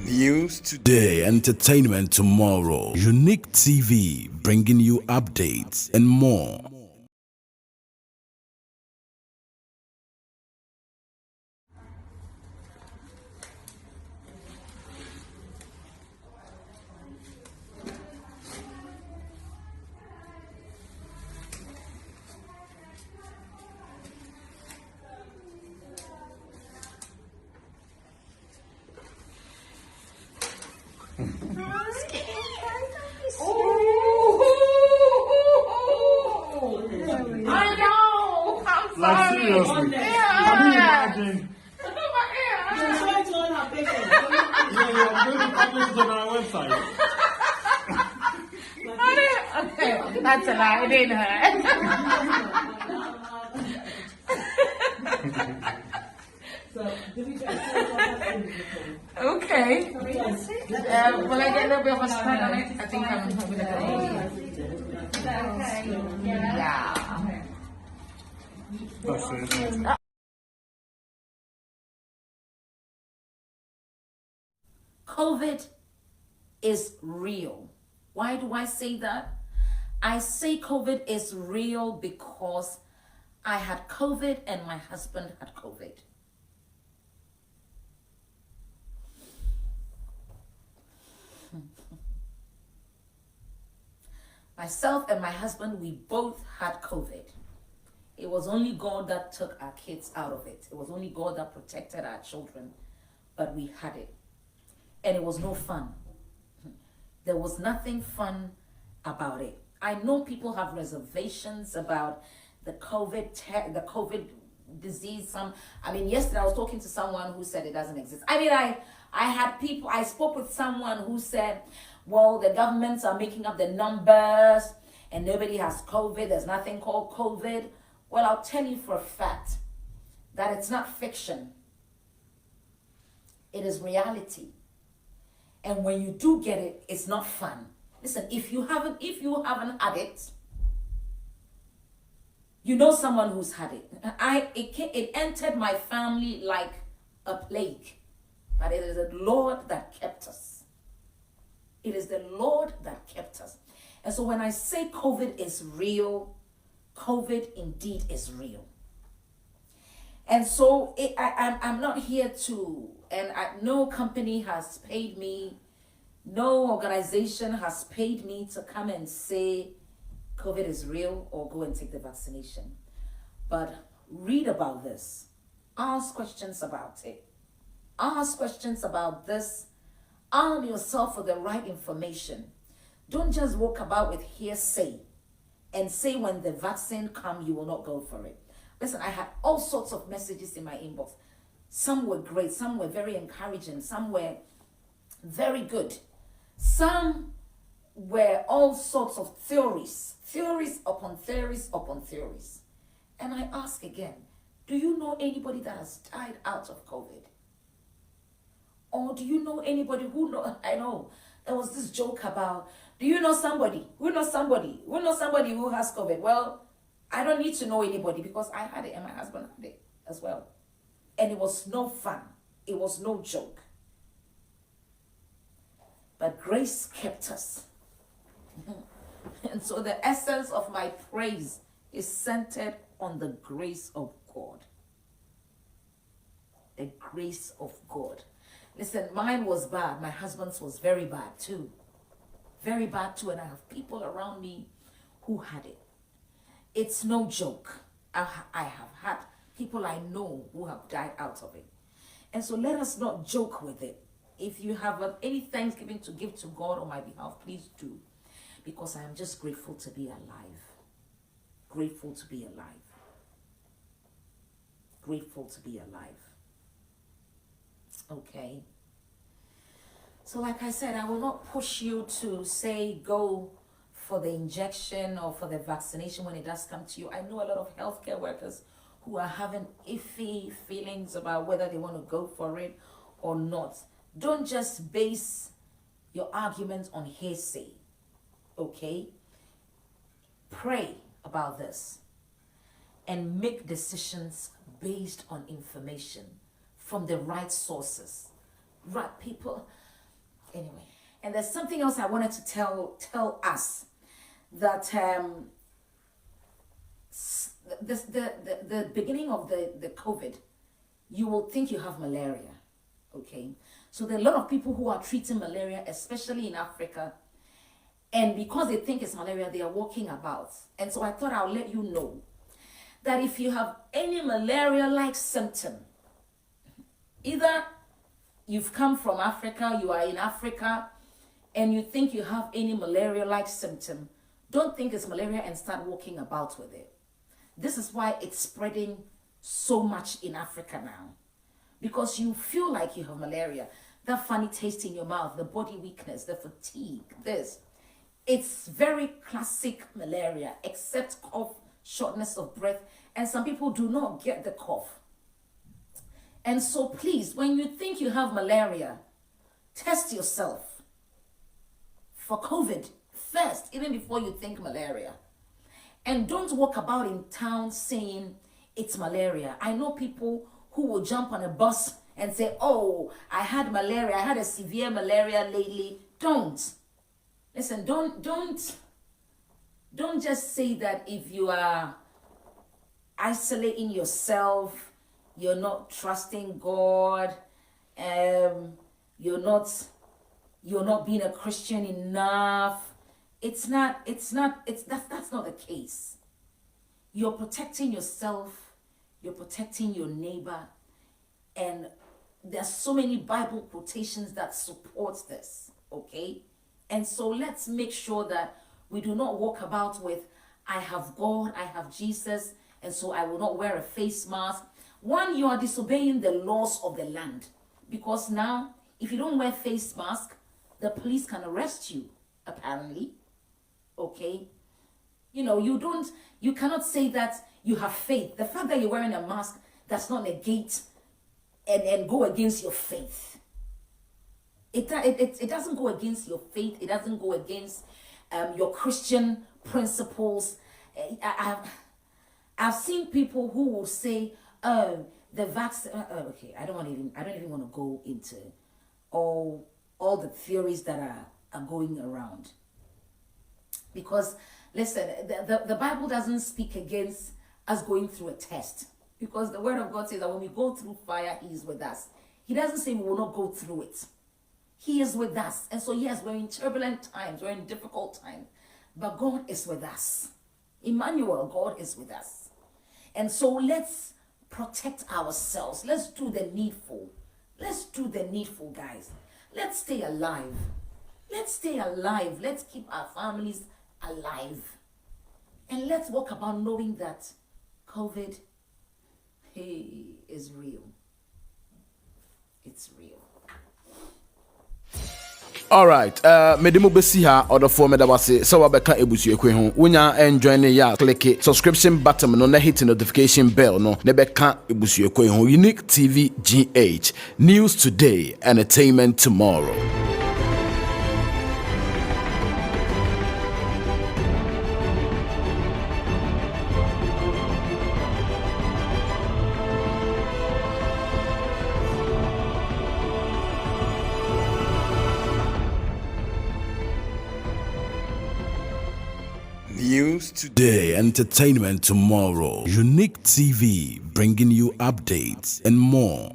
News today, entertainment tomorrow. Unique TV bringing you updates and more. I know. I'm sorry. Like seriously, can you imagine? Just try to on her picture. Yeah, I'm going to publish it on our website. Okay, that's a lie. It didn't hurt. Okay. Will I get a little bit of a spread on it? I think I'm going to Yeah. That's it. COVID is real. Why do I say that? I say COVID is real because I had COVID and my husband had COVID. Myself and my husband, we both had COVID. It was only God that took our kids out of it. It was only God that protected our children, but we had it. And it was no fun. There was nothing fun about it. I know people have reservations about the COVID disease. Yesterday I was talking to someone who said it doesn't exist. I spoke with someone who said, well, the governments are making up the numbers and nobody has COVID. There's nothing called COVID. Well, I'll tell you for a fact that it's not fiction. It is reality. And when you do get it, it's not fun. Listen, if you haven't had it, you know someone who's had it. It entered my family like a plague. But it is the Lord that kept us. It is the Lord that kept us. And so when I say COVID is real, COVID indeed is real. And so I'm not here to, no company has paid me, no organization has paid me to come and say COVID is real or go and take the vaccination. But read about this. Ask questions about it. Ask questions about this. Arm yourself with the right information. Don't just walk about with hearsay and say when the vaccine comes, you will not go for it. Listen, I had all sorts of messages in my inbox. Some were great, some were very encouraging, some were very good. Some were all sorts of theories upon theories upon theories. And I ask again, do you know anybody that has died out of COVID? Or do you know anybody who know? I know there was this joke about, do you know somebody? Who knows somebody? Who knows somebody who has COVID? Well, I don't need to know anybody because I had it and my husband had it as well. And it was no fun. It was no joke. But grace kept us. And so the essence of my praise is centered on the grace of God. The grace of God. Listen, mine was bad. My husband's was very bad too. Very bad too. And I have people around me who had it. It's no joke. I have had people I know who have died out of it. And so let us not joke with it. If you have any thanksgiving to give to God on my behalf, please do. Because I am just grateful to be alive. Grateful to be alive. Grateful to be alive. Okay. So like I said, I will not push you to say go for the injection or for the vaccination when it does come to you. I know a lot of healthcare workers who are having iffy feelings about whether they want to go for it or not. Don't just base your argument on hearsay, okay? Pray about this and make decisions based on information from the right sources. Right people, Anyway, and there's something else I wanted to tell us, that the beginning of the COVID, you will think you have malaria. Okay, so there are a lot of people who are treating malaria, especially in Africa, and because they think it's malaria, they are walking about. And so I thought I'll let you know that if you have any malaria-like symptom, either you've come from Africa, you are in Africa, and you think you have any malaria-like symptom, don't think it's malaria and start walking about with it. This is why it's spreading so much in Africa now. Because you feel like you have malaria, that funny taste in your mouth, the body weakness, the fatigue, this. It's very classic malaria, except cough, shortness of breath, and some people do not get the cough. And so please, when you think you have malaria, test yourself for COVID first, even before you think malaria. And don't walk about in town saying it's malaria. I know people who will jump on a bus and say, oh, I had malaria, I had a severe malaria lately. Don't. Listen, don't just say that if you are isolating yourself, you're not trusting God, you're not being a Christian enough. That's not the case. You're protecting yourself, you're protecting your neighbor, and there's so many Bible quotations that supports this, okay? And so let's make sure that we do not walk about with, I have God, I have Jesus, and so I will not wear a face mask. One, you are disobeying the laws of the land, because now, if you don't wear face mask, the police can arrest you, apparently, okay? You know, you cannot say that you have faith. The fact that you're wearing a mask does not negate and go against your faith. It doesn't go against your faith. It doesn't go against your Christian principles. I've seen people who will say, "Oh, the vaccine." Okay, I don't even want to go into all the theories that are going around, because listen, the Bible doesn't speak against us going through a test, because the Word of God says that when we go through fire, He is with us. He doesn't say we will not go through it. He is with us. And so yes, we're in turbulent times, we're in difficult times, but God is with us. Emmanuel, God is with us. And so let's protect ourselves. Let's do the needful. Let's do the needful, guys. Let's stay alive. Let's stay alive. Let's keep our families alive. And let's walk about knowing that COVID, is real. It's real. All right, medimo besi ha odofo medabase so wabeka ebusuekwe ho wonya enjoin ya click subscription button no na hit notification bell no ne beka ebusuekwe ho. Unique TV GH, news today, entertainment tomorrow. News today, entertainment tomorrow. Unique TV, bringing you updates and more.